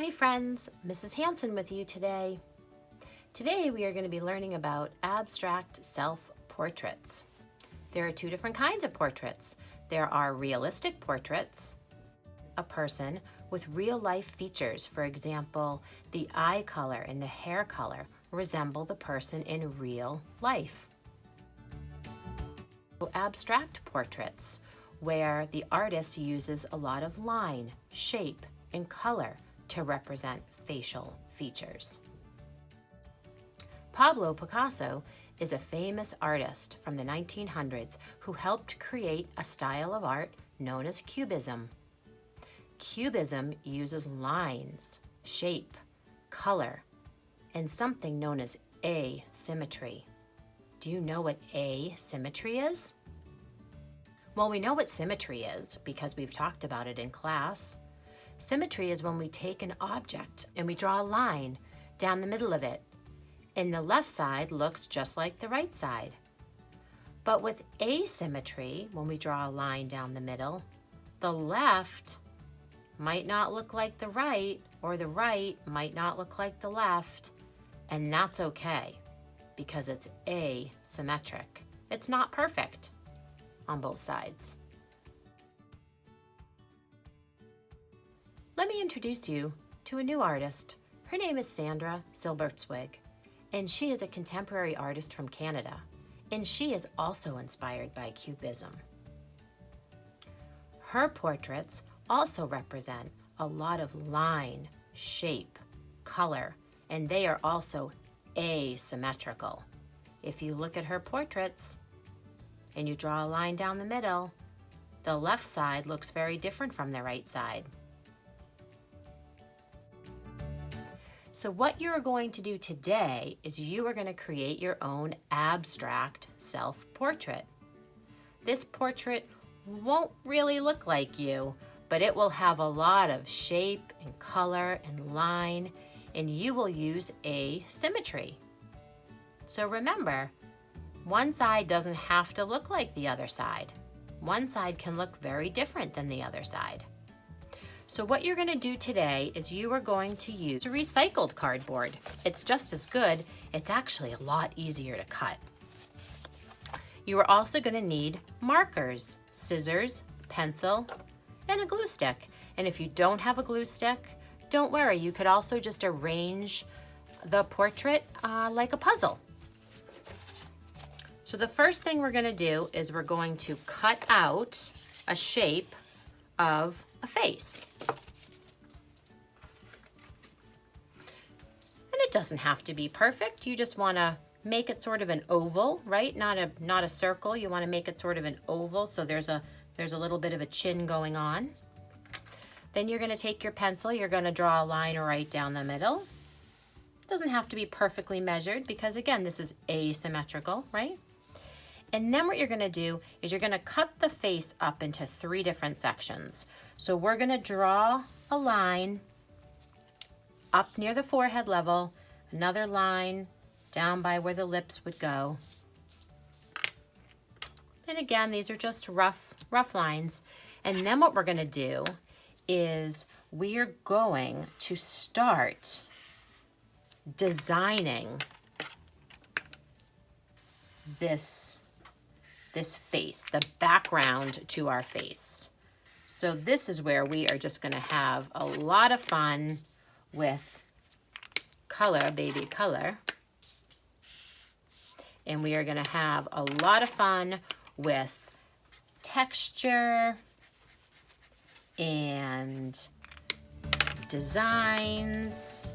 Hi friends, Mrs. Hansen with you today. Today we are going to be learning about abstract self-portraits. There are two different kinds of portraits. There are realistic portraits, a person with real-life features. For example, the eye color and the hair color resemble the person in real life. Abstract portraits, where the artist uses a lot of line, shape, and color to represent facial features. Pablo Picasso is a famous artist from the 1900s who helped create a style of art known as Cubism. Cubism uses lines, shape, color, and something known as asymmetry. Do you know what asymmetry is? Well, we know what symmetry is because we've talked about it in class. Symmetry is when we take an object and we draw a line down the middle of it, and the left side looks just like the right side. But with asymmetry, when we draw a line down the middle, the left might not look like the right, or the right might not look like the left, and that's okay because it's asymmetric. It's not perfect on both sides. Let me introduce you to a new artist. Her name is Sandra Silbertswig, and she is a contemporary artist from Canada, and she is also inspired by Cubism. Her portraits also represent a lot of line, shape, color, and they are also asymmetrical. If you look at her portraits and you draw a line down the middle, the left side looks very different from the right side. So what you're going to do today is you are going to create your own abstract self-portrait. This portrait won't really look like you, but it will have a lot of shape and color and line, and you will use asymmetry. So remember, one side doesn't have to look like the other side. One side can look very different than the other side. So what you're going to do today is you are going to use recycled cardboard. It's just as good. It's actually a lot easier to cut. You are also going to need markers, scissors, pencil, and a glue stick. And if you don't have a glue stick, don't worry. You could also just arrange the portrait like a puzzle. So the first thing we're going to do is we're going to cut out a shape of a face. And it doesn't have to be perfect. You just want to make it sort of an oval, right? Not a circle. You want to make it sort of an oval, so there's a little bit of a chin going on. Then you're going to take your pencil, you're going to draw a line right down the middle. It doesn't have to be perfectly measured because again, this is asymmetrical, right? And then what you're going to do is you're going to cut the face up into 3 different sections. So we're going to draw a line up near the forehead level, another line down by where the lips would go. And again, these are just rough lines. And then what we're going to do is we are going to start designing this face, the background to our face. So this is where we are just going to have a lot of fun with color, baby color. And we are going to have a lot of fun with texture and designs.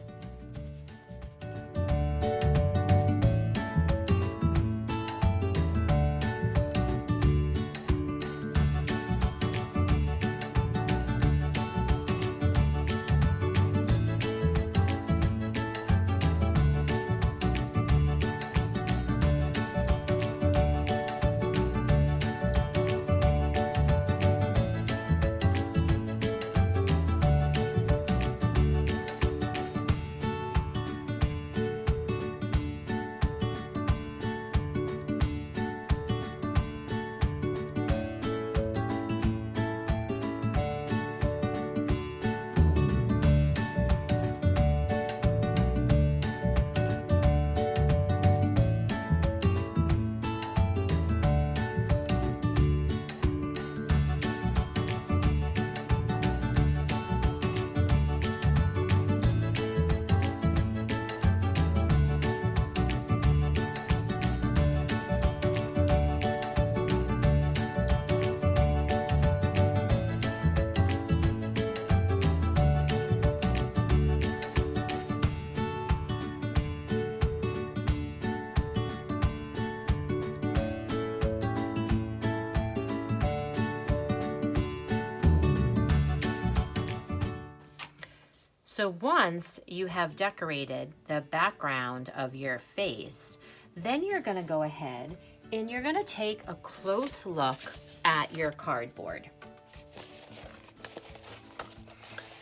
So once you have decorated the background of your face, then you're gonna go ahead and you're gonna take a close look at your cardboard.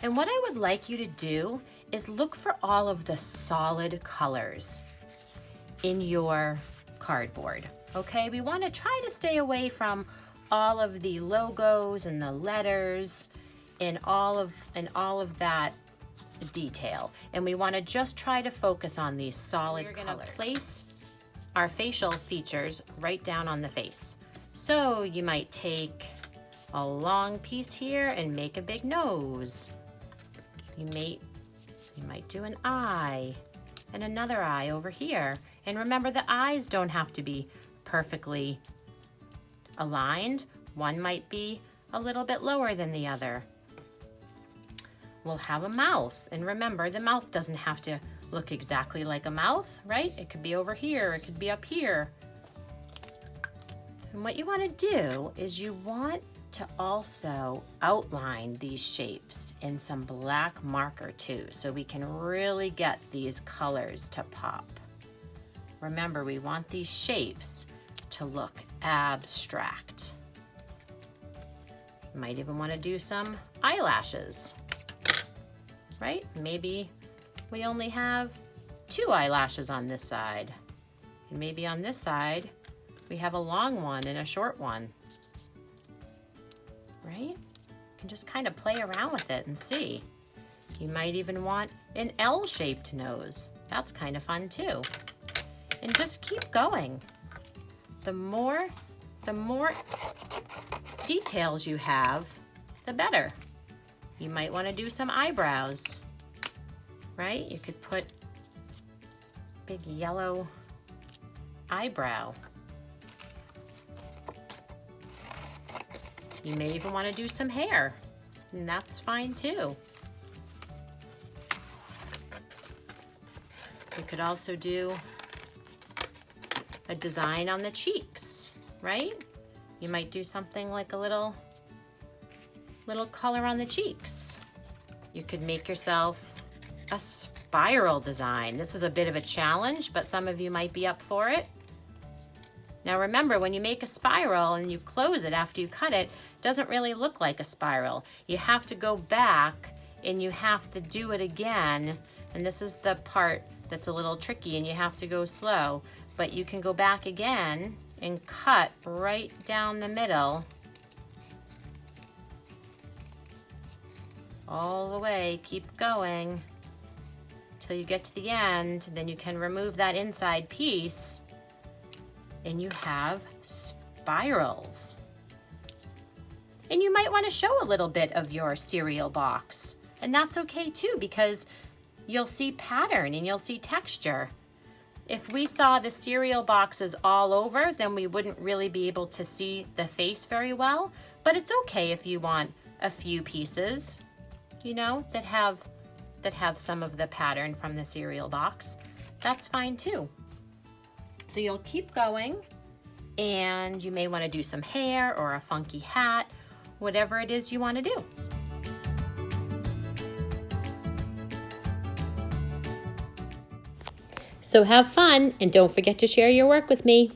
And what I would like you to do is look for all of the solid colors in your cardboard, okay? We wanna try to stay away from all of the logos and the letters and all of that detail. And we wanna just try to focus on these solid colors. We're gonna place our facial features right down on the face. So you might take a long piece here and make a big nose. You might do an eye and another eye over here. And remember, the eyes don't have to be perfectly aligned. One might be a little bit lower than the other. We'll have a mouth. And remember, the mouth doesn't have to look exactly like a mouth, right? It could be over here, it could be up here. And what you want to do is you want to also outline these shapes in some black marker too, so we can really get these colors to pop. Remember, we want these shapes to look abstract. You might even want to do some eyelashes, right? Maybe we only have 2 eyelashes on this side. And maybe on this side, we have a long one and a short one, right? You can just kind of play around with it and see. You might even want an L-shaped nose. That's kind of fun too. And just keep going. The more details you have, the better. You might want to do some eyebrows, right? You could put big yellow eyebrow. You may even want to do some hair, and that's fine too. You could also do a design on the cheeks, right? You might do something like a little color on the cheeks. You could make yourself a spiral design. This is a bit of a challenge, but some of you might be up for it. Now remember, when you make a spiral and you close it after you cut it, it doesn't really look like a spiral. You have to go back and you have to do it again. And this is the part that's a little tricky and you have to go slow. But you can go back again and cut right down the middle. All the way, keep going till you get to the end. Then you can remove that inside piece and you have spirals. And you might want to show a little bit of your cereal box. And that's okay too, because you'll see pattern and you'll see texture. If we saw the cereal boxes all over, then we wouldn't really be able to see the face very well. But it's okay if you want a few pieces, you know, that have some of the pattern from the cereal box. That's fine too. So you'll keep going, and you may want to do some hair or a funky hat, whatever it is you want to do. So have fun, and don't forget to share your work with me.